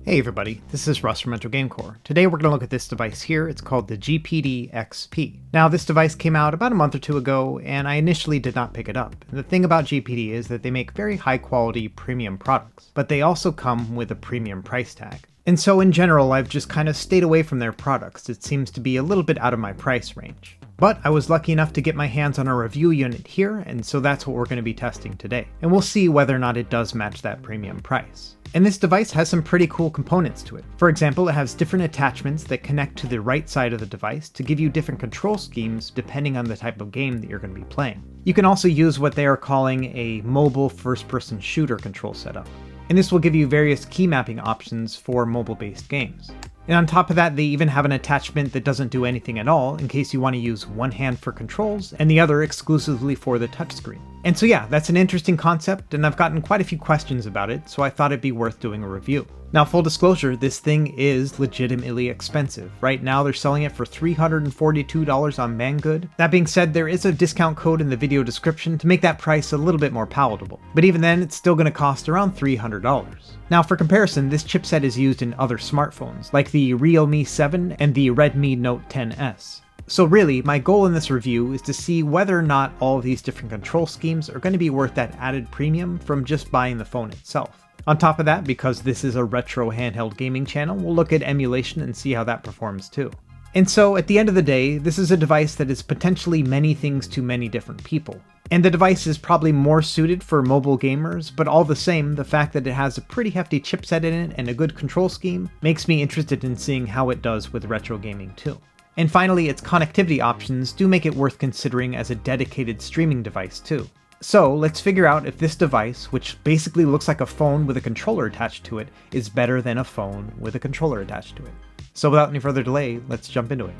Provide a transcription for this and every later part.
Hey everybody, this is Russ from Retro Gamecore. Today we're going to look at this device here. It's called the GPD XP. Now this device came out about a month or two ago, and I initially did not pick it up. And the thing about GPD is that they make very high quality premium products, but they also come with a premium price tag. And so in general, I've just kind of stayed away from their products. It seems to be a little bit out of my price range. But I was lucky enough to get my hands on a review unit here, and so that's what we're going to be testing today. And we'll see whether or not it does match that premium price. And this device has some pretty cool components to it. For example, it has different attachments that connect to the right side of the device to give you different control schemes depending on the type of game that you're going to be playing. You can also use what they are calling a mobile first-person shooter control setup. And this will give you various key mapping options for mobile-based games. And on top of that, they even have an attachment that doesn't do anything at all in case you want to use one hand for controls and the other exclusively for the touchscreen. And so yeah, that's an interesting concept, and I've gotten quite a few questions about it, so I thought it'd be worth doing a review. Now, full disclosure, this thing is legitimately expensive. Right now they're selling it for $342 on Banggood. That being said, there is a discount code in the video description to make that price a little bit more palatable. But even then, it's still going to cost around $300. Now for comparison, this chipset is used in other smartphones, like the Realme 7 and the Redmi Note 10S. So really, my goal in this review is to see whether or not all of these different control schemes are going to be worth that added premium from just buying the phone itself. On top of that, because this is a retro handheld gaming channel, we'll look at emulation and see how that performs too. And so at the end of the day, this is a device that is potentially many things to many different people. And the device is probably more suited for mobile gamers, but all the same, the fact that it has a pretty hefty chipset in it and a good control scheme makes me interested in seeing how it does with retro gaming too. And finally, its connectivity options do make it worth considering as a dedicated streaming device too. So let's figure out if this device, which basically looks like a phone with a controller attached to it, is better than a phone with a controller attached to it. So without any further delay, let's jump into it.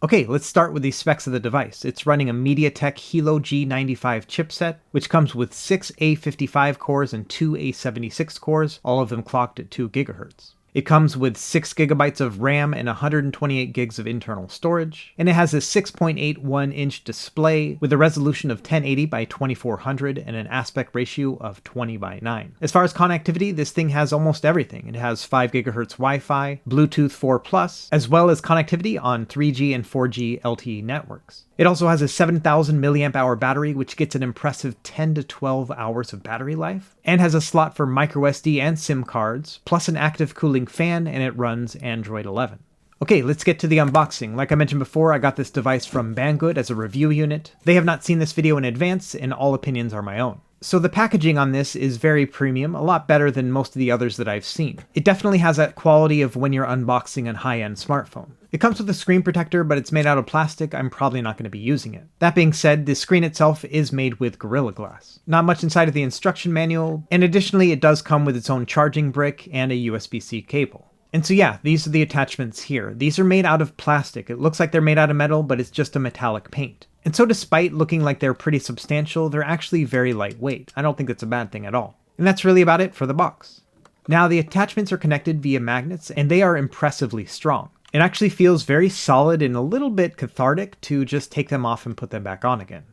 Okay, let's start with the specs of the device. It's running a MediaTek Helio G95 chipset, which comes with 6 A55 cores and 2 A76 cores, all of them clocked at 2 GHz. It comes with 6 GB of RAM and 128 gigs of internal storage, and it has a 6.81-inch display with a resolution of 1080 by 2400 and an aspect ratio of 20:9. As far as connectivity, this thing has almost everything. It has 5 GHz Wi-Fi, Bluetooth 4+, as well as connectivity on 3G and 4G LTE networks. It also has a 7,000 mAh battery, which gets an impressive 10 to 12 hours of battery life, and has a slot for microSD and SIM cards, plus an active cooling fan, and it runs Android 11. Okay, let's get to the unboxing. Like I mentioned before, I got this device from Banggood as a review unit. They have not seen this video in advance, and all opinions are my own. So the packaging on this is very premium, a lot better than most of the others that I've seen. It definitely has that quality of when you're unboxing a high-end smartphone. It comes with a screen protector, but it's made out of plastic. I'm probably not going to be using it. That being said, the screen itself is made with Gorilla Glass. Not much inside of the instruction manual, and additionally it does come with its own charging brick and a USB-C cable. And so yeah, these are the attachments here. These are made out of plastic. It looks like they're made out of metal, but it's just a metallic paint. And so despite looking like they're pretty substantial, they're actually very lightweight. I don't think that's a bad thing at all. And that's really about it for the box. Now the attachments are connected via magnets, and they are impressively strong. It actually feels very solid and a little bit cathartic to just take them off and put them back on again.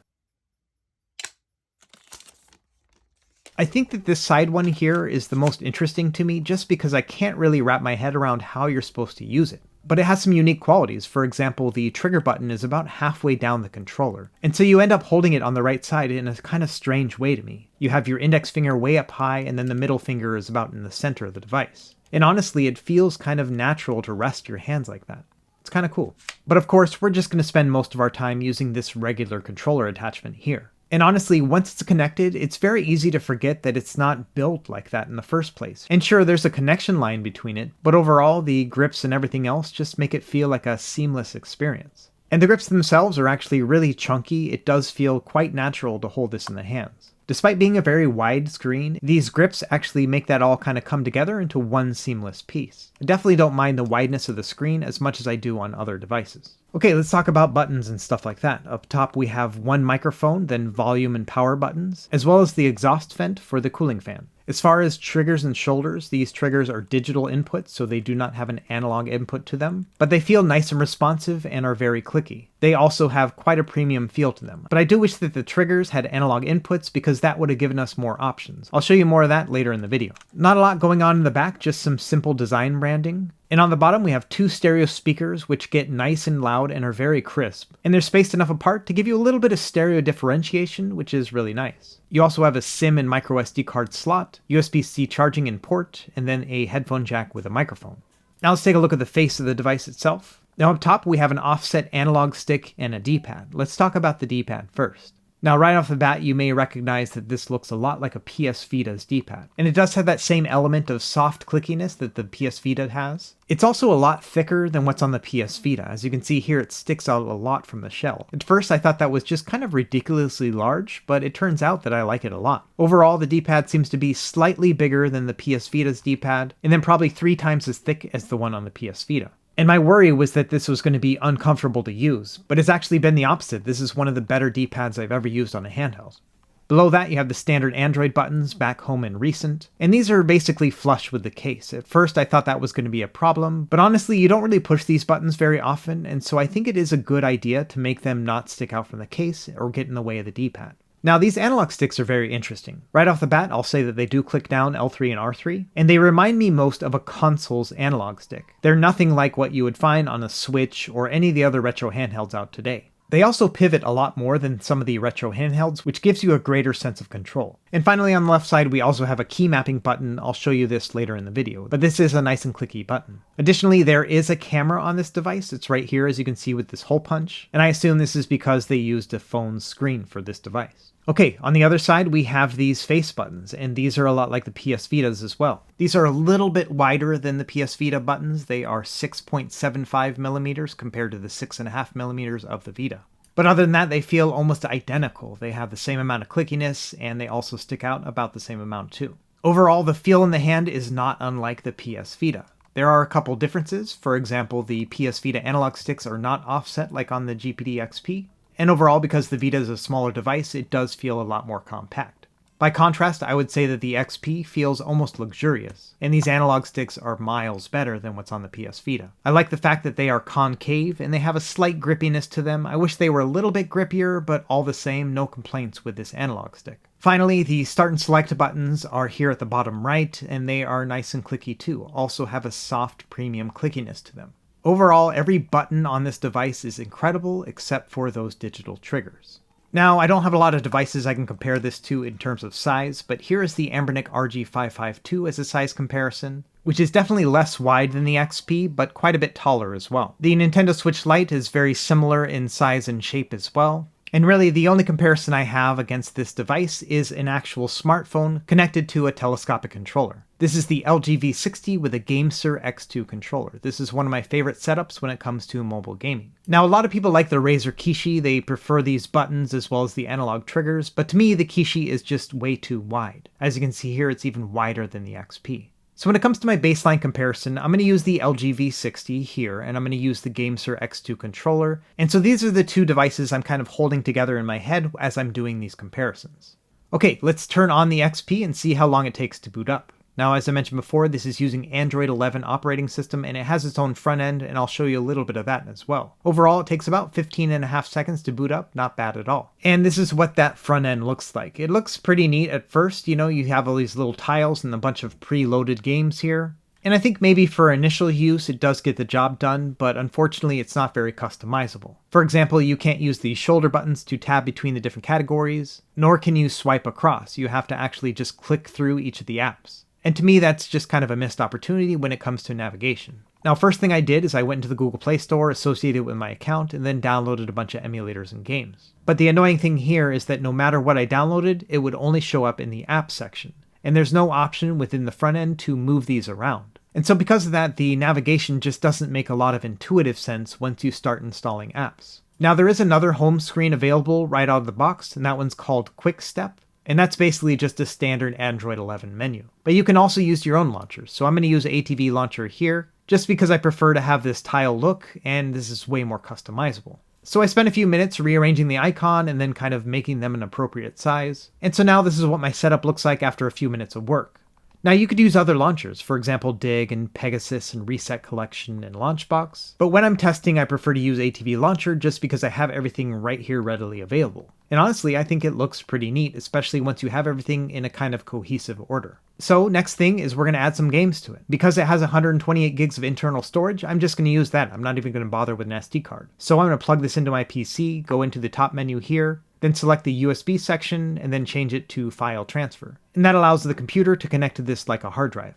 I think that this side one here is the most interesting to me just because I can't really wrap my head around how you're supposed to use it. But it has some unique qualities. For example, the trigger button is about halfway down the controller, and so you end up holding it on the right side in a kind of strange way to me. You have your index finger way up high, and then the middle finger is about in the center of the device. And honestly, it feels kind of natural to rest your hands like that. It's kind of cool. But of course, we're just going to spend most of our time using this regular controller attachment here. And honestly, once it's connected, it's very easy to forget that it's not built like that in the first place. And sure, there's a connection line between it, but overall, the grips and everything else just make it feel like a seamless experience. And the grips themselves are actually really chunky. It does feel quite natural to hold this in the hands. Despite being a very wide screen, these grips actually make that all kind of come together into one seamless piece. I definitely don't mind the wideness of the screen as much as I do on other devices. Okay, let's talk about buttons and stuff like that. Up top we have one microphone, then volume and power buttons, as well as the exhaust vent for the cooling fan. As far as triggers and shoulders, these triggers are digital inputs, so they do not have an analog input to them, but they feel nice and responsive and are very clicky. They also have quite a premium feel to them, but I do wish that the triggers had analog inputs because that would have given us more options. I'll show you more of that later in the video. Not a lot going on in the back, just some simple design branding. And on the bottom we have two stereo speakers which get nice and loud and are very crisp. And they're spaced enough apart to give you a little bit of stereo differentiation, which is really nice. You also have a SIM and microSD card slot, USB-C charging in port, and then a headphone jack with a microphone. Now let's take a look at the face of the device itself. Now up top we have an offset analog stick and a D-pad. Let's talk about the D-pad first. Now right off the bat you may recognize that this looks a lot like a PS Vita's D-pad. And it does have that same element of soft clickiness that the PS Vita has. It's also a lot thicker than what's on the PS Vita. As you can see here, it sticks out a lot from the shell. At first I thought that was just kind of ridiculously large, but it turns out that I like it a lot. Overall, the D-pad seems to be slightly bigger than the PS Vita's D-pad, and then probably 3 times as thick as the one on the PS Vita. And my worry was that this was going to be uncomfortable to use, but it's actually been the opposite. This is one of the better D-pads I've ever used on a handheld. Below that you have the standard Android buttons, back, home, and recent, and these are basically flush with the case. At first I thought that was going to be a problem, but honestly you don't really push these buttons very often, and so I think it is a good idea to make them not stick out from the case or get in the way of the D-pad. Now these analog sticks are very interesting. Right off the bat I'll say that they do click down L3 and R3, and they remind me most of a console's analog stick. They're nothing like what you would find on a Switch or any of the other retro handhelds out today. They also pivot a lot more than some of the retro handhelds, which gives you a greater sense of control. And finally on the left side we also have a key mapping button. I'll show you this later in the video, but this is a nice and clicky button. Additionally, there is a camera on this device. It's right here as you can see with this hole punch, and I assume this is because they used a phone screen for this device. Okay, on the other side we have these face buttons, and these are a lot like the PS Vitas as well. These are a little bit wider than the PS Vita buttons. They are 6.75 millimeters compared to the 6.5 millimeters of the Vita. But other than that, they feel almost identical. They have the same amount of clickiness, and they also stick out about the same amount too. Overall, the feel in the hand is not unlike the PS Vita. There are a couple differences. For example, the PS Vita analog sticks are not offset like on the GPD XP. And overall, because the Vita is a smaller device, it does feel a lot more compact. By contrast, I would say that the XP feels almost luxurious, and these analog sticks are miles better than what's on the PS Vita. I like the fact that they are concave, and they have a slight grippiness to them. I wish they were a little bit grippier, but all the same, no complaints with this analog stick. Finally, the start and select buttons are here at the bottom right, and they are nice and clicky too, also have a soft premium clickiness to them. Overall, every button on this device is incredible except for those digital triggers. Now, I don't have a lot of devices I can compare this to in terms of size, but here is the Anbernic RG552 as a size comparison, which is definitely less wide than the XP, but quite a bit taller as well. The Nintendo Switch Lite is very similar in size and shape as well. And really, the only comparison I have against this device is an actual smartphone connected to a telescopic controller. This is the LG V60 with a GameSir X2 controller. This is one of my favorite setups when it comes to mobile gaming. Now, a lot of people like the Razer Kishi. They prefer these buttons as well as the analog triggers, but to me, the Kishi is just way too wide. As you can see here, it's even wider than the XP. So when it comes to my baseline comparison, I'm going to use the LG V60 here, and I'm going to use the GameSir X2 controller. And so these are the two devices I'm kind of holding together in my head as I'm doing these comparisons. Okay, let's turn on the XP and see how long it takes to boot up. Now, as I mentioned before, this is using Android 11 operating system, and it has its own front end, and I'll show you a little bit of that as well. Overall, it takes about 15.5 seconds to boot up, not bad at all. And this is what that front end looks like. It looks pretty neat at first. You know, you have all these little tiles and a bunch of preloaded games here. And I think maybe for initial use, it does get the job done, but unfortunately, it's not very customizable. For example, you can't use the shoulder buttons to tab between the different categories, nor can you swipe across. You have to actually just click through each of the apps. And to me, that's just kind of a missed opportunity when it comes to navigation. Now, first thing I did is I went into the Google Play Store associated with my account and then downloaded a bunch of emulators and games. But the annoying thing here is that no matter what I downloaded, it would only show up in the app section. And there's no option within the front end to move these around. And so because of that, the navigation just doesn't make a lot of intuitive sense once you start installing apps. Now, there is another home screen available right out of the box, and that one's called Quick Step. And that's basically just a standard Android 11 menu. But you can also use your own launchers. So I'm going to use ATV Launcher here, just because I prefer to have this tile look, and this is way more customizable. So I spent a few minutes rearranging the icon and then kind of making them an appropriate size. And so now this is what my setup looks like after a few minutes of work. Now you could use other launchers, for example Dig and Pegasus and Reset Collection and Launchbox, but when I'm testing I prefer to use ATV Launcher just because I have everything right here readily available. And honestly I think it looks pretty neat, especially once you have everything in a kind of cohesive order. So next thing is we're going to add some games to it. Because it has 128 gigs of internal storage, I'm just going to use that. I'm not even going to bother with an SD card. So I'm going to plug this into my PC, go into the top menu here, then select the USB section, and then change it to File Transfer. And that allows the computer to connect to this like a hard drive.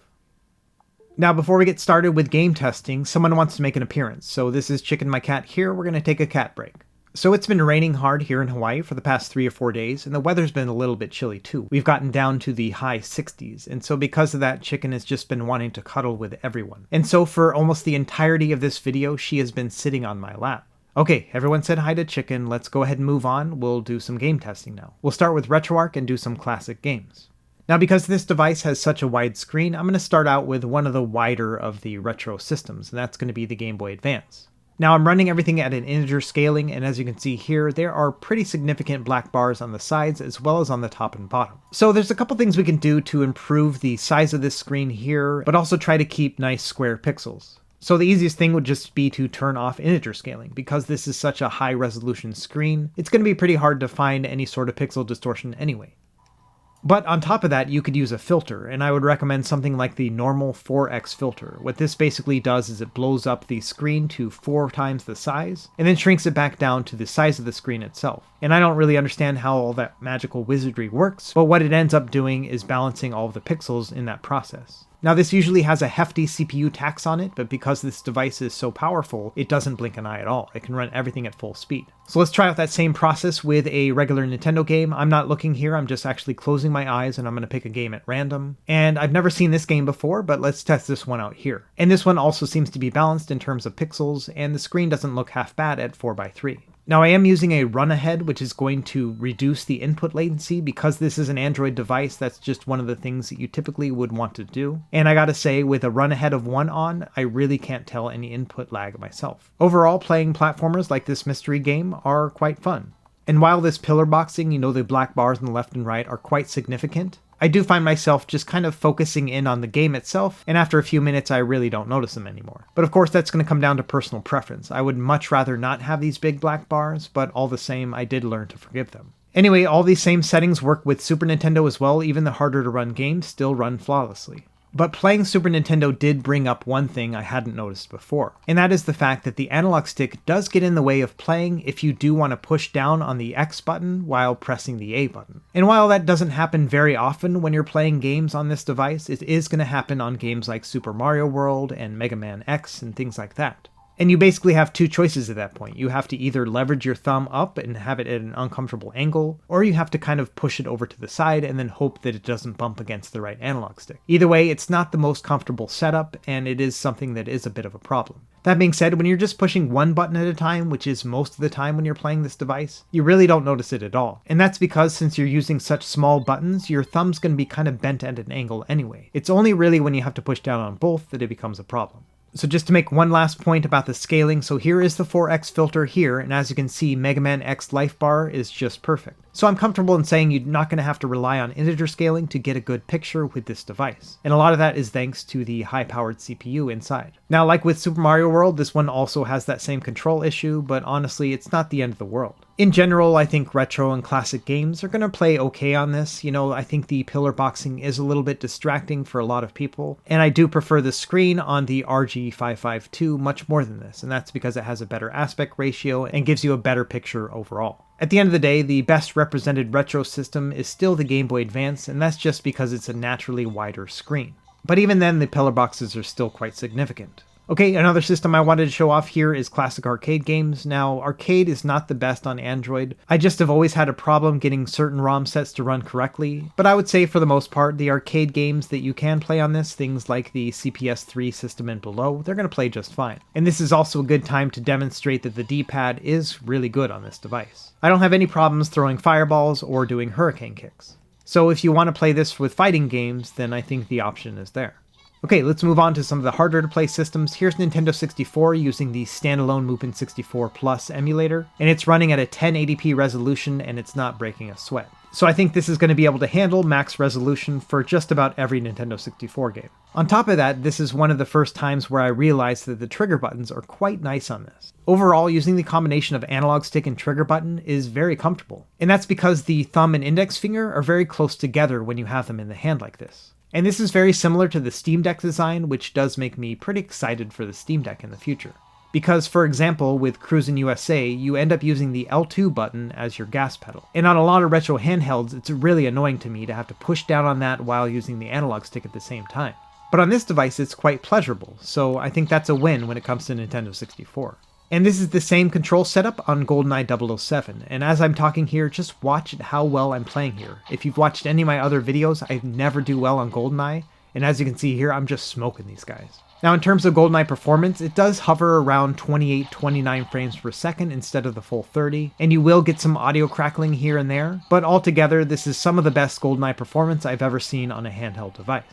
Now before we get started with game testing, someone wants to make an appearance. So this is Chicken My Cat here, we're going to take a cat break. So it's been raining hard here in Hawaii for the past 3 or 4 days, and the weather's been a little bit chilly too. We've gotten down to the high 60s, and so because of that, Chicken has just been wanting to cuddle with everyone. And so for almost the entirety of this video, she has been sitting on my lap. Okay, everyone said hi to Chicken, let's go ahead and move on, we'll do some game testing now. We'll start with RetroArch and do some classic games. Now because this device has such a wide screen, I'm going to start out with one of the wider of the retro systems, and that's going to be the Game Boy Advance. Now I'm running everything at an integer scaling, and as you can see here, there are pretty significant black bars on the sides as well as on the top and bottom. So there's a couple things we can do to improve the size of this screen here, but also try to keep nice square pixels. So the easiest thing would just be to turn off integer scaling. Because this is such a high resolution screen, it's going to be pretty hard to find any sort of pixel distortion anyway. But on top of that, you could use a filter, and I would recommend something like the normal 4x filter. What this basically does is it blows up the screen to 4 times the size, and then shrinks it back down to the size of the screen itself. And I don't really understand how all that magical wizardry works, but what it ends up doing is balancing all of the pixels in that process. Now this usually has a hefty CPU tax on it, but because this device is so powerful, it doesn't blink an eye at all. It can run everything at full speed. So let's try out that same process with a regular Nintendo game. I'm not looking here, I'm just actually closing my eyes and I'm going to pick a game at random. And I've never seen this game before, but let's test this one out here. And this one also seems to be balanced in terms of pixels, and the screen doesn't look half bad at 4:3. Now I am using a run ahead, which is going to reduce the input latency. Because this is an Android device, that's just one of the things that you typically would want to do. And I gotta say, with a run ahead of 1 on, I really can't tell any input lag myself. Overall, playing platformers like this mystery game are quite fun. And while this pillar boxing, the black bars on the left and right are quite significant, I do find myself just kind of focusing in on the game itself, and after a few minutes I really don't notice them anymore. But of course that's going to come down to personal preference. I would much rather not have these big black bars, but all the same I did learn to forgive them. Anyway, all these same settings work with Super Nintendo as well. Even the harder to run games still run flawlessly. But playing Super Nintendo did bring up one thing I hadn't noticed before, and that is the fact that the analog stick does get in the way of playing if you do want to push down on the X button while pressing the A button. And while that doesn't happen very often when you're playing games on this device, it is going to happen on games like Super Mario World and Mega Man X and things like that. And you basically have 2 choices at that point. You have to either leverage your thumb up and have it at an uncomfortable angle, or you have to kind of push it over to the side and then hope that it doesn't bump against the right analog stick. Either way, it's not the most comfortable setup, and it is something that is a bit of a problem. That being said, when you're just pushing 1 button at a time, which is most of the time when you're playing this device, you really don't notice it at all. And that's because since you're using such small buttons, your thumb's going to be kind of bent at an angle anyway. It's only really when you have to push down on both that it becomes a problem. So just to make one last point about the scaling, so here is the 4x filter here, and as you can see, Mega Man X life bar is just perfect. So I'm comfortable in saying you're not going to have to rely on integer scaling to get a good picture with this device. And a lot of that is thanks to the high-powered CPU inside. Now, like with Super Mario World, this one also has that same control issue, but honestly, it's not the end of the world. In general, I think retro and classic games are going to play okay on this. I think the pillar boxing is a little bit distracting for a lot of people, and I do prefer the screen on the RG552 much more than this, and that's because it has a better aspect ratio and gives you a better picture overall. At the end of the day, the best represented retro system is still the Game Boy Advance, and that's just because it's a naturally wider screen. But even then, the pillar boxes are still quite significant. Okay, another system I wanted to show off here is classic arcade games. Now, arcade is not the best on Android. I just have always had a problem getting certain ROM sets to run correctly, but I would say for the most part, the arcade games that you can play on this, things like the CPS3 system and below, they're going to play just fine. And this is also a good time to demonstrate that the D-pad is really good on this device. I don't have any problems throwing fireballs or doing hurricane kicks. So if you want to play this with fighting games, then I think the option is there. Okay, let's move on to some of the harder to play systems. Here's Nintendo 64 using the standalone Mupen 64 Plus emulator, and it's running at a 1080p resolution and it's not breaking a sweat. So I think this is going to be able to handle max resolution for just about every Nintendo 64 game. On top of that, this is one of the first times where I realized that the trigger buttons are quite nice on this. Overall, using the combination of analog stick and trigger button is very comfortable, and that's because the thumb and index finger are very close together when you have them in the hand like this. And this is very similar to the Steam Deck design, which does make me pretty excited for the Steam Deck in the future. Because, for example, with Cruisin' USA, you end up using the L2 button as your gas pedal. And on a lot of retro handhelds, it's really annoying to me to have to push down on that while using the analog stick at the same time. But on this device, it's quite pleasurable, so I think that's a win when it comes to Nintendo 64. And this is the same control setup on GoldenEye 007, and as I'm talking here, just watch how well I'm playing here. If you've watched any of my other videos, I never do well on GoldenEye, and as you can see here, I'm just smoking these guys. Now in terms of GoldenEye performance, it does hover around 28-29 frames per second instead of the full 30, and you will get some audio crackling here and there, but altogether this is some of the best GoldenEye performance I've ever seen on a handheld device.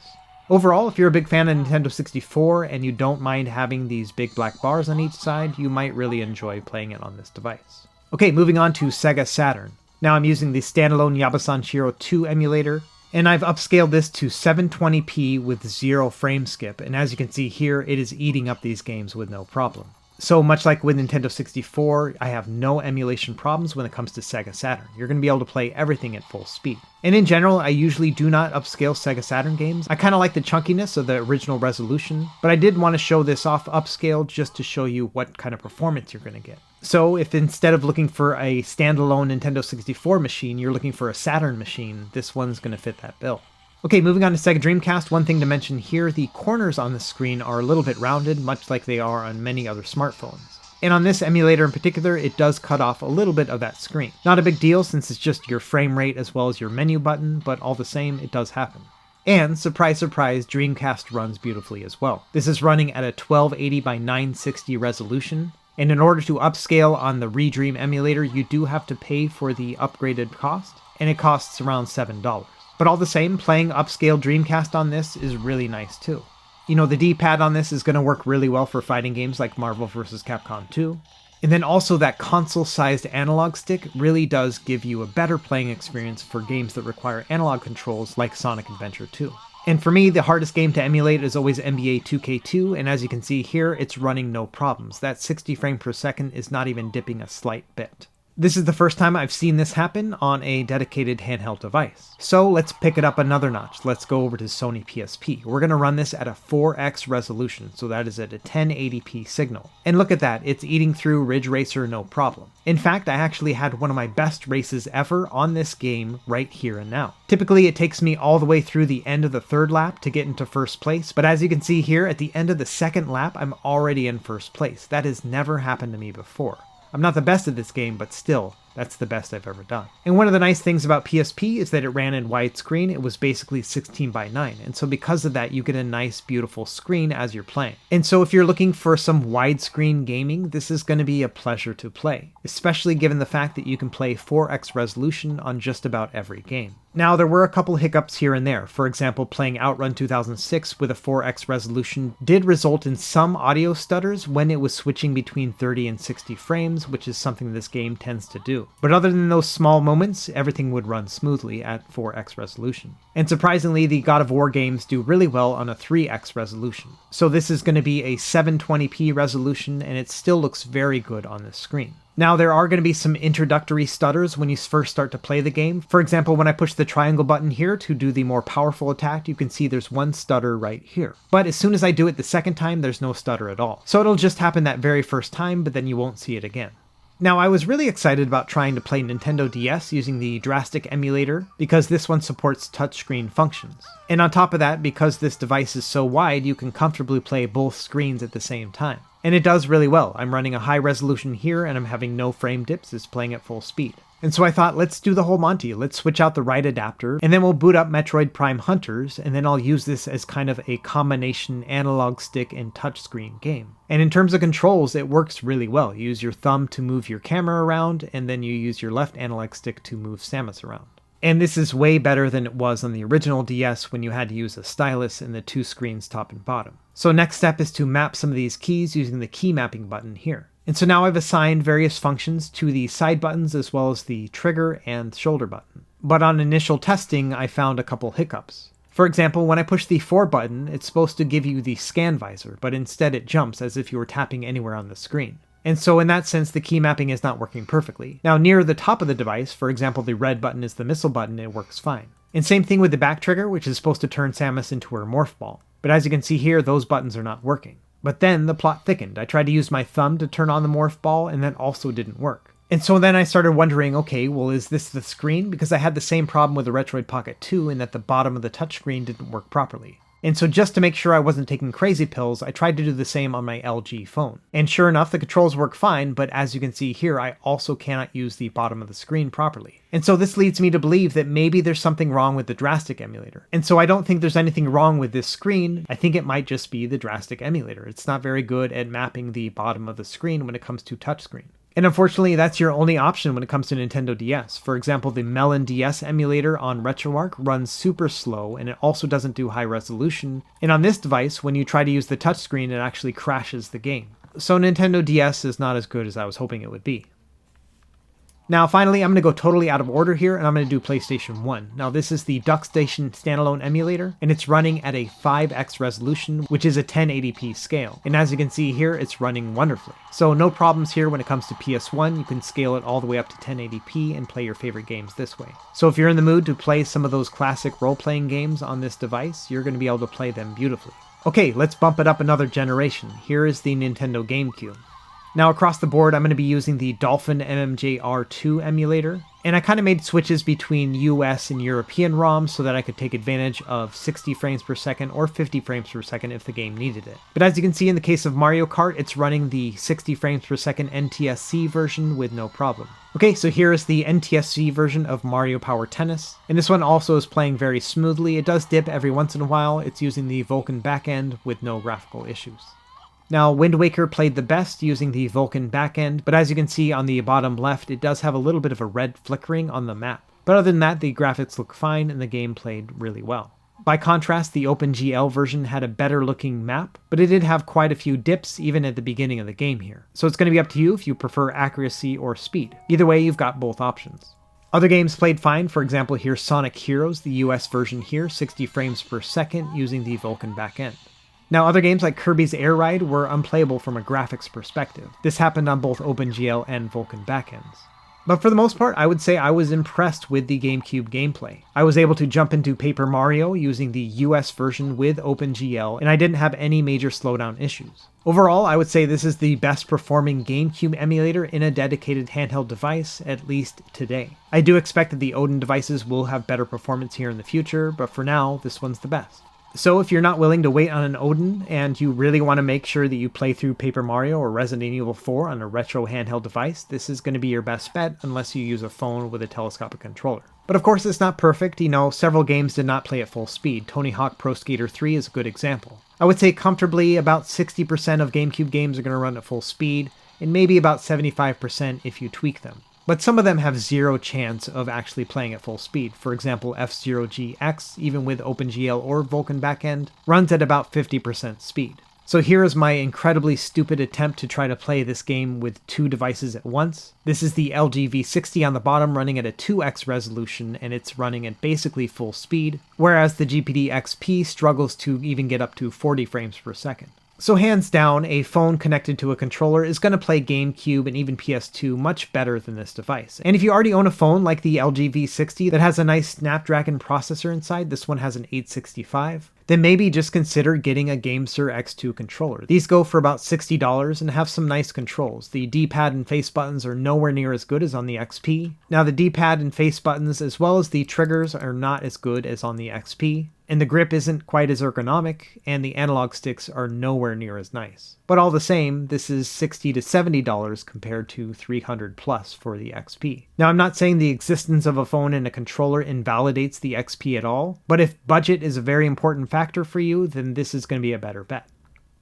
Overall, if you're a big fan of Nintendo 64 and you don't mind having these big black bars on each side, you might really enjoy playing it on this device. Okay, moving on to Sega Saturn. Now I'm using the standalone Yabasan 2 emulator, and I've upscaled this to 720p with 0 frame skip, and as you can see here, it is eating up these games with no problem. So much like with Nintendo 64, I have no emulation problems when it comes to Sega Saturn. You're going to be able to play everything at full speed. And in general, I usually do not upscale Sega Saturn games. I kind of like the chunkiness of the original resolution, but I did want to show this off upscale just to show you what kind of performance you're going to get. So if instead of looking for a standalone Nintendo 64 machine, you're looking for a Saturn machine, this one's going to fit that bill. Okay, moving on to Sega Dreamcast, one thing to mention here, the corners on the screen are a little bit rounded, much like they are on many other smartphones. And on this emulator in particular, it does cut off a little bit of that screen. Not a big deal since it's just your frame rate as well as your menu button, but all the same, it does happen. And, surprise surprise, Dreamcast runs beautifully as well. This is running at a 1280 by 960 resolution, and in order to upscale on the Redream emulator, you do have to pay for the upgraded cost, and it costs around $7. But all the same, playing upscale Dreamcast on this is really nice too. You know, the D-pad on this is going to work really well for fighting games like Marvel vs. Capcom 2. And then also that console-sized analog stick really does give you a better playing experience for games that require analog controls like Sonic Adventure 2. And for me, the hardest game to emulate is always NBA 2K2, and as you can see here, it's running no problems. That 60 frame per second is not even dipping a slight bit. This is the first time I've seen this happen on a dedicated handheld device. So let's pick it up another notch. Let's go over to Sony PSP. We're going to run this at a 4x resolution, so that is at a 1080p signal. And look at that, it's eating through Ridge Racer no problem. In fact, I actually had one of my best races ever on this game right here and now. Typically, it takes me all the way through the end of the third lap to get into first place, but as you can see here, at the end of the second lap, I'm already in first place. That has never happened to me before. I'm not the best at this game, but still, that's the best I've ever done. And one of the nice things about PSP is that it ran in widescreen. It was basically 16 by 9. And so because of that, you get a nice, beautiful screen as you're playing. And so if you're looking for some widescreen gaming, this is going to be a pleasure to play, especially given the fact that you can play 4x resolution on just about every game. Now, there were a couple hiccups here and there. For example, playing Outrun 2006 with a 4x resolution did result in some audio stutters when it was switching between 30 and 60 frames, which is something this game tends to do. But other than those small moments, everything would run smoothly at 4x resolution. And surprisingly, the God of War games do really well on a 3x resolution. So this is going to be a 720p resolution, and it still looks very good on this screen. Now, there are going to be some introductory stutters when you first start to play the game. For example, when I push the triangle button here to do the more powerful attack, you can see there's one stutter right here. But as soon as I do it the second time, there's no stutter at all. So it'll just happen that very first time, but then you won't see it again. Now, I was really excited about trying to play Nintendo DS using the Drastic emulator because this one supports touchscreen functions. And on top of that, because this device is so wide, you can comfortably play both screens at the same time. And it does really well. I'm running a high resolution here and I'm having no frame dips. It's playing at full speed. And so I thought, let's do the whole Monty. Let's switch out the right adapter and then we'll boot up Metroid Prime Hunters and then I'll use this as kind of a combination analog stick and touchscreen game. And in terms of controls, it works really well. You use your thumb to move your camera around and then you use your left analog stick to move Samus around. And this is way better than it was on the original DS when you had to use a stylus and the two screens top and bottom. So next step is to map some of these keys using the key mapping button here. And so now I've assigned various functions to the side buttons as well as the trigger and shoulder button. But on initial testing, I found a couple hiccups. For example, when I push the 4 button, it's supposed to give you the scan visor, but instead it jumps as if you were tapping anywhere on the screen. And so in that sense, the key mapping is not working perfectly. Now near the top of the device, for example the red button is the missile button, it works fine. And same thing with the back trigger, which is supposed to turn Samus into her morph ball. But as you can see here, those buttons are not working. But then the plot thickened. I tried to use my thumb to turn on the morph ball, and that also didn't work. And so then I started wondering, okay, well is this the screen? Because I had the same problem with the Retroid Pocket 2 in that the bottom of the touchscreen didn't work properly. And so just to make sure I wasn't taking crazy pills, I tried to do the same on my LG phone. And sure enough, the controls work fine, but as you can see here, I also cannot use the bottom of the screen properly. And so this leads me to believe that maybe there's something wrong with the Drastic emulator. And so I don't think there's anything wrong with this screen, I think it might just be the Drastic emulator. It's not very good at mapping the bottom of the screen when it comes to touchscreen. And unfortunately, that's your only option when it comes to Nintendo DS. For example, the Melon DS emulator on RetroArch runs super slow, and it also doesn't do high resolution. And on this device, when you try to use the touchscreen, it actually crashes the game. So Nintendo DS is not as good as I was hoping it would be. Now finally, I'm going to go totally out of order here, and I'm going to do PlayStation 1. Now this is the DuckStation standalone emulator, and it's running at a 5x resolution, which is a 1080p scale. And as you can see here, it's running wonderfully. So no problems here when it comes to PS1, you can scale it all the way up to 1080p and play your favorite games this way. So if you're in the mood to play some of those classic role-playing games on this device, you're going to be able to play them beautifully. Okay, let's bump it up another generation. Here is the Nintendo GameCube. Now across the board, I'm going to be using the Dolphin MMJR2 emulator, and I kind of made switches between US and European ROMs so that I could take advantage of 60 frames per second or 50 frames per second if the game needed it. But as you can see in the case of Mario Kart, it's running the 60 frames per second NTSC version with no problem. Okay, so here is the NTSC version of Mario Power Tennis, and this one also is playing very smoothly. It does dip every once in a while. It's using the Vulkan backend with no graphical issues. Now, Wind Waker played the best using the Vulkan backend, but as you can see on the bottom left, it does have a little bit of a red flickering on the map. But other than that, the graphics look fine and the game played really well. By contrast, the OpenGL version had a better looking map, but it did have quite a few dips even at the beginning of the game here. So it's going to be up to you if you prefer accuracy or speed. Either way, you've got both options. Other games played fine. For example, here's Sonic Heroes, the US version here, 60 frames per second using the Vulkan backend. Now, other games like Kirby's Air Ride were unplayable from a graphics perspective. This happened on both OpenGL and Vulkan backends. But for the most part, I would say I was impressed with the GameCube gameplay. I was able to jump into Paper Mario using the US version with OpenGL, and I didn't have any major slowdown issues. Overall, I would say this is the best performing GameCube emulator in a dedicated handheld device, at least today. I do expect that the Odin devices will have better performance here in the future, but for now, this one's the best. So if you're not willing to wait on an Odin and you really want to make sure that you play through Paper Mario or Resident Evil 4 on a retro handheld device, this is going to be your best bet unless you use a phone with a telescopic controller. But of course it's not perfect, several games did not play at full speed. Tony Hawk Pro Skater 3 is a good example. I would say comfortably about 60% of GameCube games are going to run at full speed, and maybe about 75% if you tweak them. But some of them have zero chance of actually playing at full speed. For example, F-Zero GX, even with OpenGL or Vulkan backend, runs at about 50% speed. So here is my incredibly stupid attempt to try to play this game with two devices at once. This is the LG V60 on the bottom running at a 2x resolution, and it's running at basically full speed, whereas the GPD XP struggles to even get up to 40 frames per second. So hands down, a phone connected to a controller is going to play GameCube and even PS2 much better than this device. And if you already own a phone like the LG V60 that has a nice Snapdragon processor inside, this one has an 865, then maybe just consider getting a GameSir X2 controller. These go for about $60 and have some nice controls. The D-pad and face buttons are nowhere near as good as on the XP. Now the D-pad and face buttons as well as the triggers are not as good as on the XP. And the grip isn't quite as ergonomic, and the analog sticks are nowhere near as nice. But all the same, this is $60 to $70 compared to $300 plus for the XP. Now I'm not saying the existence of a phone and a controller invalidates the XP at all, but if budget is a very important factor for you, then this is going to be a better bet.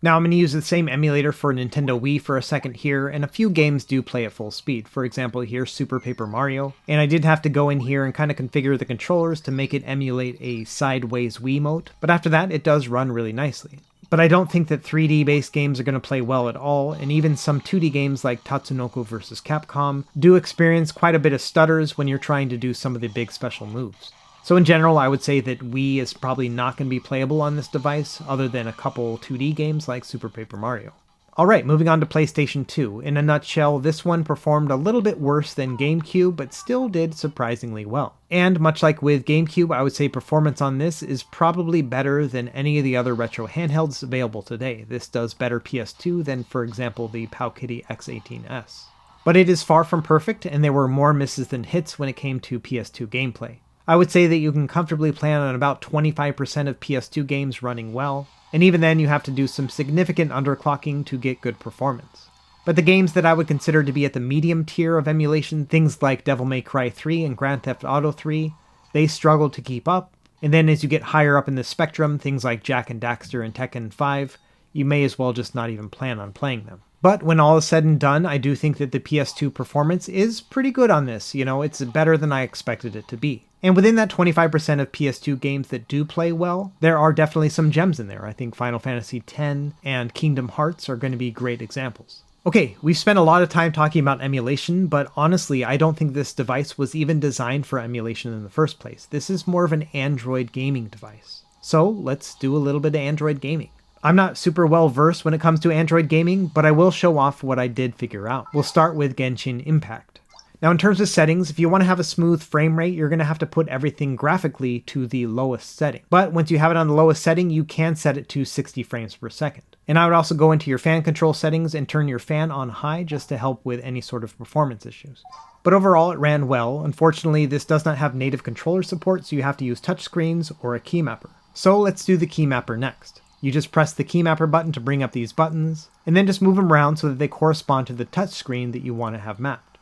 Now I'm going to use the same emulator for Nintendo Wii for a second here, and a few games do play at full speed. For example, here's Super Paper Mario, and I did have to go in here and kind of configure the controllers to make it emulate a sideways Wiimote, but after that it does run really nicely. But I don't think that 3D based games are going to play well at all, and even some 2D games like Tatsunoko vs. Capcom do experience quite a bit of stutters when you're trying to do some of the big special moves. So in general, I would say that Wii is probably not going to be playable on this device, other than a couple 2D games like Super Paper Mario. Alright, moving on to PlayStation 2. In a nutshell, this one performed a little bit worse than GameCube, but still did surprisingly well. And much like with GameCube, I would say performance on this is probably better than any of the other retro handhelds available today. This does better PS2 than, for example, the Powkiddy X18S. But it is far from perfect, and there were more misses than hits when it came to PS2 gameplay. I would say that you can comfortably plan on about 25% of PS2 games running well, and even then you have to do some significant underclocking to get good performance. But the games that I would consider to be at the medium tier of emulation, things like Devil May Cry 3 and Grand Theft Auto 3, they struggled to keep up, and then as you get higher up in the spectrum, things like Jak and Daxter and Tekken 5, you may as well just not even plan on playing them. But when all is said and done, I do think that the PS2 performance is pretty good on this. It's better than I expected it to be. And within that 25% of PS2 games that do play well, there are definitely some gems in there. I think Final Fantasy X and Kingdom Hearts are going to be great examples. Okay, we've spent a lot of time talking about emulation, but honestly, I don't think this device was even designed for emulation in the first place. This is more of an Android gaming device. So let's do a little bit of Android gaming. I'm not super well versed when it comes to Android gaming, but I will show off what I did figure out. We'll start with Genshin Impact. Now in terms of settings, if you want to have a smooth frame rate, you're going to have to put everything graphically to the lowest setting. But once you have it on the lowest setting, you can set it to 60 frames per second. And I would also go into your fan control settings and turn your fan on high just to help with any sort of performance issues. But overall it ran well. Unfortunately, this does not have native controller support, so you have to use touchscreens or a keymapper. So let's do the keymapper next. You just press the keymapper button to bring up these buttons, and then just move them around so that they correspond to the touchscreen that you want to have mapped.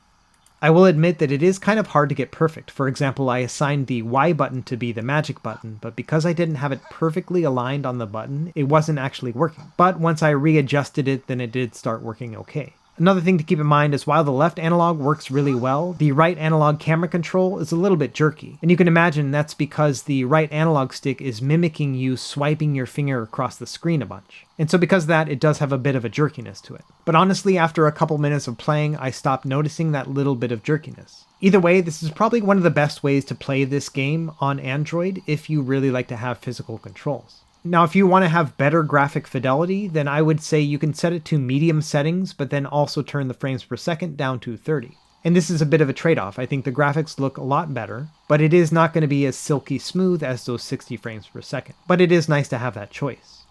I will admit that it is kind of hard to get perfect. For example, I assigned the Y button to be the magic button, but because I didn't have it perfectly aligned on the button, it wasn't actually working. But once I readjusted it, then it did start working okay. Another thing to keep in mind is while the left analog works really well, the right analog camera control is a little bit jerky. And you can imagine that's because the right analog stick is mimicking you swiping your finger across the screen a bunch. And so because of that, it does have a bit of a jerkiness to it. But honestly, after a couple minutes of playing, I stopped noticing that little bit of jerkiness. Either way, this is probably one of the best ways to play this game on Android if you really like to have physical controls. Now, if you want to have better graphic fidelity, then I would say you can set it to medium settings, but then also turn the frames per second down to 30. And this is a bit of a trade-off. I think the graphics look a lot better, but it is not going to be as silky smooth as those 60 frames per second. But it is nice to have that choice.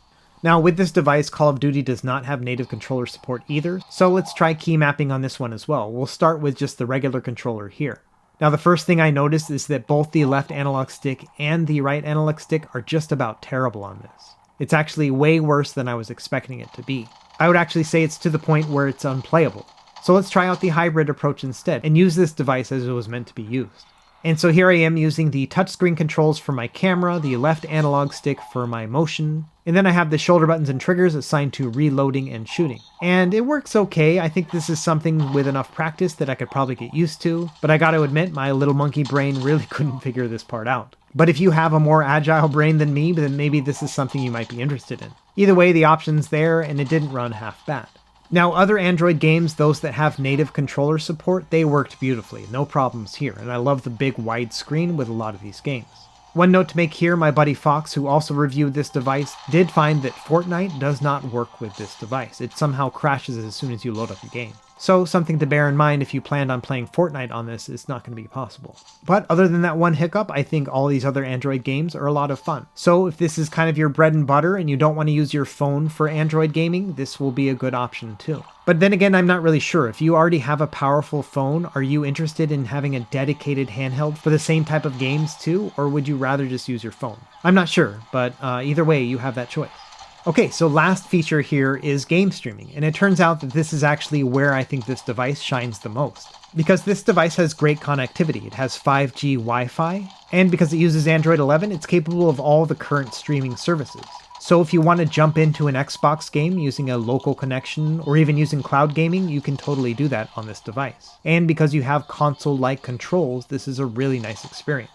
Now, with this device, Call of Duty does not have native controller support either, so let's try key mapping on this one as well. We'll start with just the regular controller here. Now the first thing I noticed is that both the left analog stick and the right analog stick are just about terrible on this. It's actually way worse than I was expecting it to be. I would actually say it's to the point where it's unplayable. So let's try out the hybrid approach instead and use this device as it was meant to be used. And so here I am using the touchscreen controls for my camera, the left analog stick for my motion, and then I have the shoulder buttons and triggers assigned to reloading and shooting. And it works okay. I think this is something with enough practice that I could probably get used to, but I gotta admit my little monkey brain really couldn't figure this part out. But if you have a more agile brain than me, then maybe this is something you might be interested in. Either way, the option's there and it didn't run half bad. Now, other Android games, those that have native controller support, they worked beautifully, no problems here, and I love the big wide screen with a lot of these games. One note to make here, my buddy Fox, who also reviewed this device, did find that Fortnite does not work with this device. It somehow crashes as soon as you load up the game. So something to bear in mind if you planned on playing Fortnite on this, is not going to be possible. But other than that one hiccup, I think all these other Android games are a lot of fun. So if this is kind of your bread and butter and you don't want to use your phone for Android gaming, this will be a good option too. But then again, I'm not really sure. If you already have a powerful phone, are you interested in having a dedicated handheld for the same type of games too? Or would you rather just use your phone? I'm not sure, but either way, you have that choice. Okay, so last feature here is game streaming, and it turns out that this is actually where I think this device shines the most. Because this device has great connectivity. It has 5G Wi-Fi, and because it uses Android 11, it's capable of all the current streaming services. So if you want to jump into an Xbox game using a local connection or even using cloud gaming, you can totally do that on this device. And because you have console-like controls, this is a really nice experience.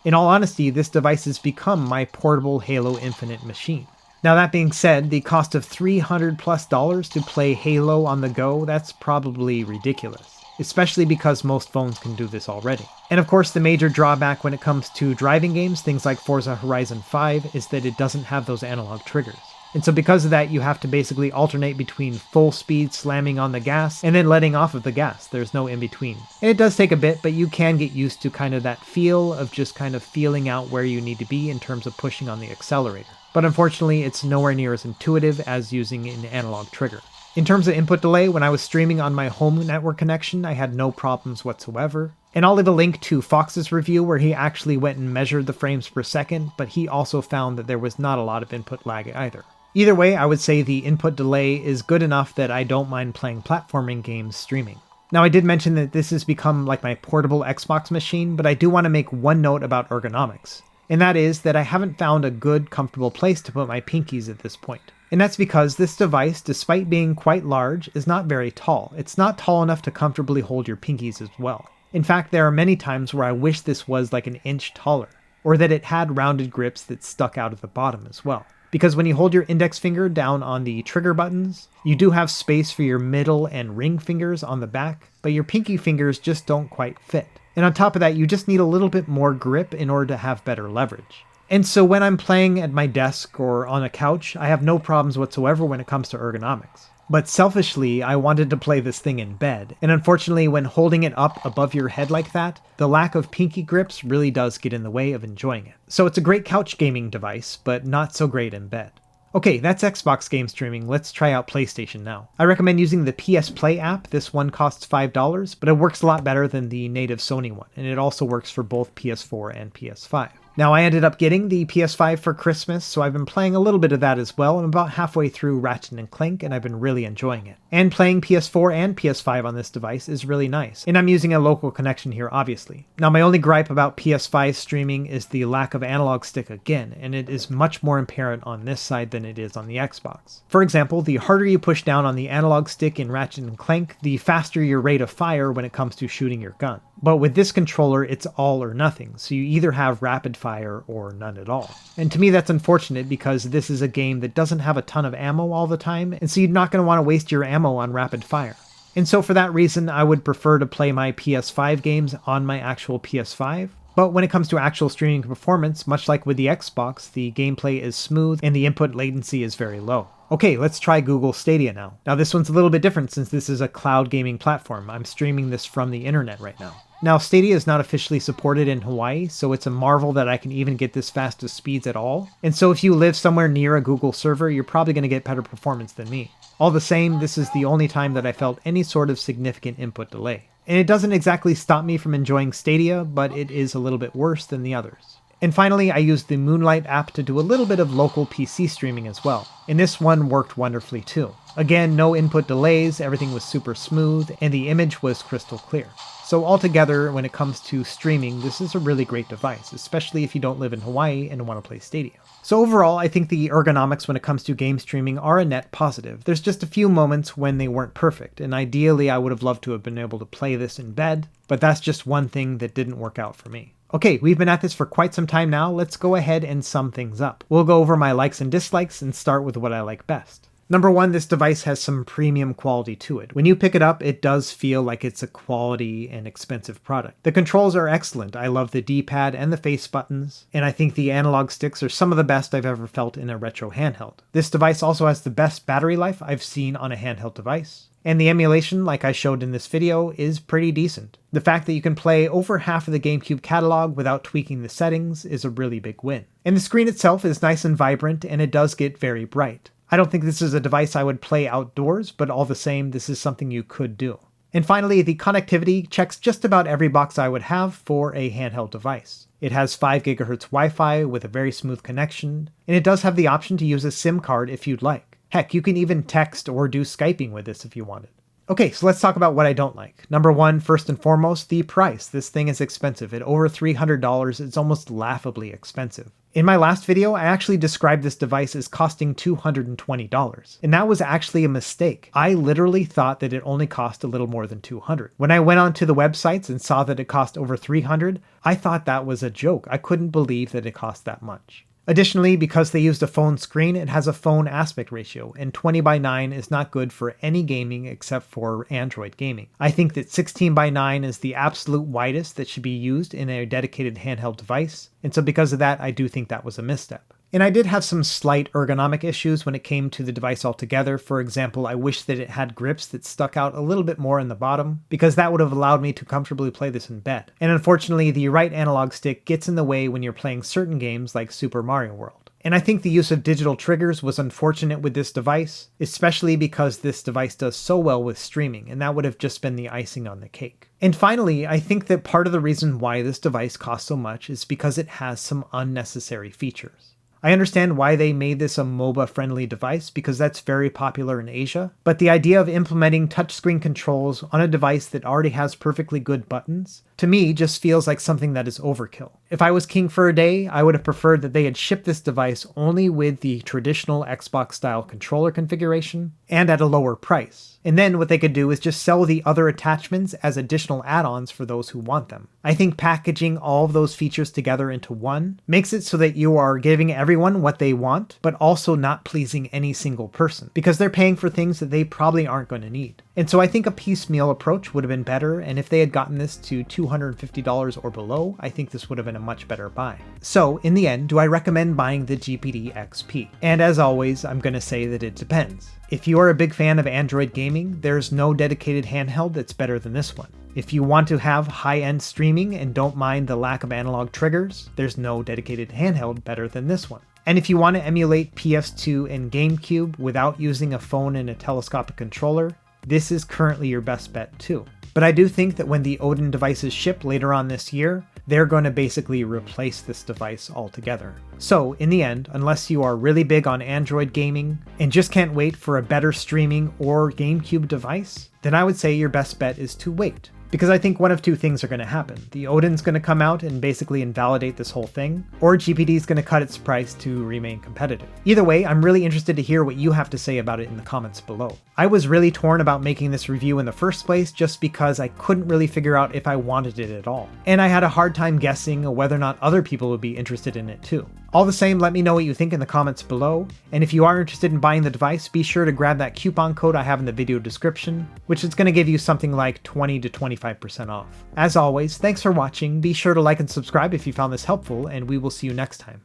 In all honesty, this device has become my portable Halo Infinite machine. Now that being said, the cost of $300+ to play Halo on the go, that's probably ridiculous. Especially because most phones can do this already. And of course, the major drawback when it comes to driving games, things like Forza Horizon 5, is that it doesn't have those analog triggers. And so because of that, you have to basically alternate between full speed slamming on the gas and then letting off of the gas. There's no in between. And it does take a bit, but you can get used to kind of that feel of just kind of feeling out where you need to be in terms of pushing on the accelerator. But unfortunately, it's nowhere near as intuitive as using an analog trigger. In terms of input delay, when I was streaming on my home network connection, I had no problems whatsoever. And I'll leave a link to Fox's review where he actually went and measured the frames per second, but he also found that there was not a lot of input lag either. Either way, I would say the input delay is good enough that I don't mind playing platforming games streaming. Now, I did mention that this has become like my portable Xbox machine, but I do want to make one note about ergonomics. And that is that I haven't found a good, comfortable place to put my pinkies at this point. And that's because this device, despite being quite large, is not very tall. It's not tall enough to comfortably hold your pinkies as well. In fact, there are many times where I wish this was like an inch taller, or that it had rounded grips that stuck out at the bottom as well. Because when you hold your index finger down on the trigger buttons, you do have space for your middle and ring fingers on the back, but your pinky fingers just don't quite fit. And on top of that, you just need a little bit more grip in order to have better leverage. And so when I'm playing at my desk or on a couch, I have no problems whatsoever when it comes to ergonomics. But selfishly, I wanted to play this thing in bed, and unfortunately when holding it up above your head like that, the lack of pinky grips really does get in the way of enjoying it. So it's a great couch gaming device, but not so great in bed. Okay, that's Xbox game streaming. Let's try out PlayStation now. I recommend using the PS Play app. This one costs $5, but it works a lot better than the native Sony one, and it also works for both PS4 and PS5. Now, I ended up getting the PS5 for Christmas, so I've been playing a little bit of that as well. I'm about halfway through Ratchet & Clank, and I've been really enjoying it. And playing PS4 and PS5 on this device is really nice, and I'm using a local connection here, obviously. Now, my only gripe about PS5 streaming is the lack of analog stick again, and it is much more apparent on this side than it is on the Xbox. For example, the harder you push down on the analog stick in Ratchet & Clank, the faster your rate of fire when it comes to shooting your gun. But with this controller, it's all or nothing, so you either have rapid fire or none at all. And to me that's unfortunate because this is a game that doesn't have a ton of ammo all the time, and so you're not going to want to waste your ammo on rapid fire. And so for that reason, I would prefer to play my PS5 games on my actual PS5. But when it comes to actual streaming performance, much like with the Xbox, the gameplay is smooth and the input latency is very low. Okay, let's try Google Stadia now. Now this one's a little bit different since this is a cloud gaming platform. I'm streaming this from the internet right now. Now Stadia is not officially supported in Hawaii, so it's a marvel that I can even get this fast of speeds at all. And so if you live somewhere near a Google server, you're probably going to get better performance than me. All the same, this is the only time that I felt any sort of significant input delay. And it doesn't exactly stop me from enjoying Stadia, but it is a little bit worse than the others. And finally, I used the Moonlight app to do a little bit of local PC streaming as well. And this one worked wonderfully too. Again, no input delays, everything was super smooth, and the image was crystal clear. So altogether, when it comes to streaming, this is a really great device, especially if you don't live in Hawaii and want to play Stadia. So overall, I think the ergonomics when it comes to game streaming are a net positive. There's just a few moments when they weren't perfect, and ideally I would have loved to have been able to play this in bed, but that's just one thing that didn't work out for me. Okay, we've been at this for quite some time now, let's go ahead and sum things up. We'll go over my likes and dislikes and start with what I like best. Number one, this device has some premium quality to it. When you pick it up, it does feel like it's a quality and expensive product. The controls are excellent. I love the D-pad and the face buttons, and I think the analog sticks are some of the best I've ever felt in a retro handheld. This device also has the best battery life I've seen on a handheld device. And the emulation, like I showed in this video, is pretty decent. The fact that you can play over half of the GameCube catalog without tweaking the settings is a really big win. And the screen itself is nice and vibrant, and it does get very bright. I don't think this is a device I would play outdoors, but all the same, this is something you could do. And finally, the connectivity checks just about every box I would have for a handheld device. It has 5 GHz Wi-Fi with a very smooth connection, and it does have the option to use a SIM card if you'd like. Heck, you can even text or do Skyping with this if you wanted. Okay, so let's talk about what I don't like. Number one, first and foremost, the price. This thing is expensive. At over $300, it's almost laughably expensive. In my last video, I actually described this device as costing $220, and that was actually a mistake. I literally thought that it only cost a little more than $200. When I went onto the websites and saw that it cost over $300, I thought that was a joke. I couldn't believe that it cost that much. Additionally, because they used a phone screen, it has a phone aspect ratio, and 20:9 is not good for any gaming except for Android gaming. I think that 16:9 is the absolute widest that should be used in a dedicated handheld device, and so because of that, I do think that was a misstep. And I did have some slight ergonomic issues when it came to the device altogether. For example, I wish that it had grips that stuck out a little bit more in the bottom, because that would have allowed me to comfortably play this in bed. And unfortunately, the right analog stick gets in the way when you're playing certain games like Super Mario World. And I think the use of digital triggers was unfortunate with this device, especially because this device does so well with streaming, and that would have just been the icing on the cake. And finally, I think that part of the reason why this device costs so much is because it has some unnecessary features. I understand why they made this a MOBA-friendly device, because that's very popular in Asia, but the idea of implementing touchscreen controls on a device that already has perfectly good buttons, to me, just feels like something that is overkill. If I was king for a day, I would have preferred that they had shipped this device only with the traditional Xbox-style controller configuration, and at a lower price. And then what they could do is just sell the other attachments as additional add-ons for those who want them. I think packaging all of those features together into one makes it so that you are giving everyone what they want, but also not pleasing any single person, because they're paying for things that they probably aren't going to need. And so I think a piecemeal approach would have been better, and if they had gotten this to $250 or below, I think this would have been a much better buy. So in the end, do I recommend buying the GPD XP? And as always, I'm going to say that it depends. If you are a big fan of Android gaming, there's no dedicated handheld that's better than this one. If you want to have high-end streaming and don't mind the lack of analog triggers, there's no dedicated handheld better than this one. And if you want to emulate PS2 and GameCube without using a phone and a telescopic controller, this is currently your best bet too. But I do think that when the Odin devices ship later on this year, they're going to basically replace this device altogether. So in the end, unless you are really big on Android gaming and just can't wait for a better streaming or GameCube device, then I would say your best bet is to wait. Because I think one of two things are going to happen. The Odin's going to come out and basically invalidate this whole thing, or GPD is going to cut its price to remain competitive. Either way, I'm really interested to hear what you have to say about it in the comments below. I was really torn about making this review in the first place just because I couldn't really figure out if I wanted it at all. And I had a hard time guessing whether or not other people would be interested in it too. All the same, let me know what you think in the comments below, and if you are interested in buying the device, be sure to grab that coupon code I have in the video description, which is going to give you something like 20 to 25% off. As always, thanks for watching, be sure to like and subscribe if you found this helpful, and we will see you next time.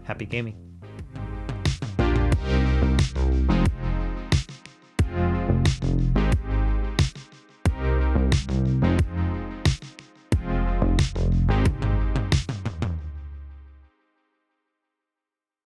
Happy gaming.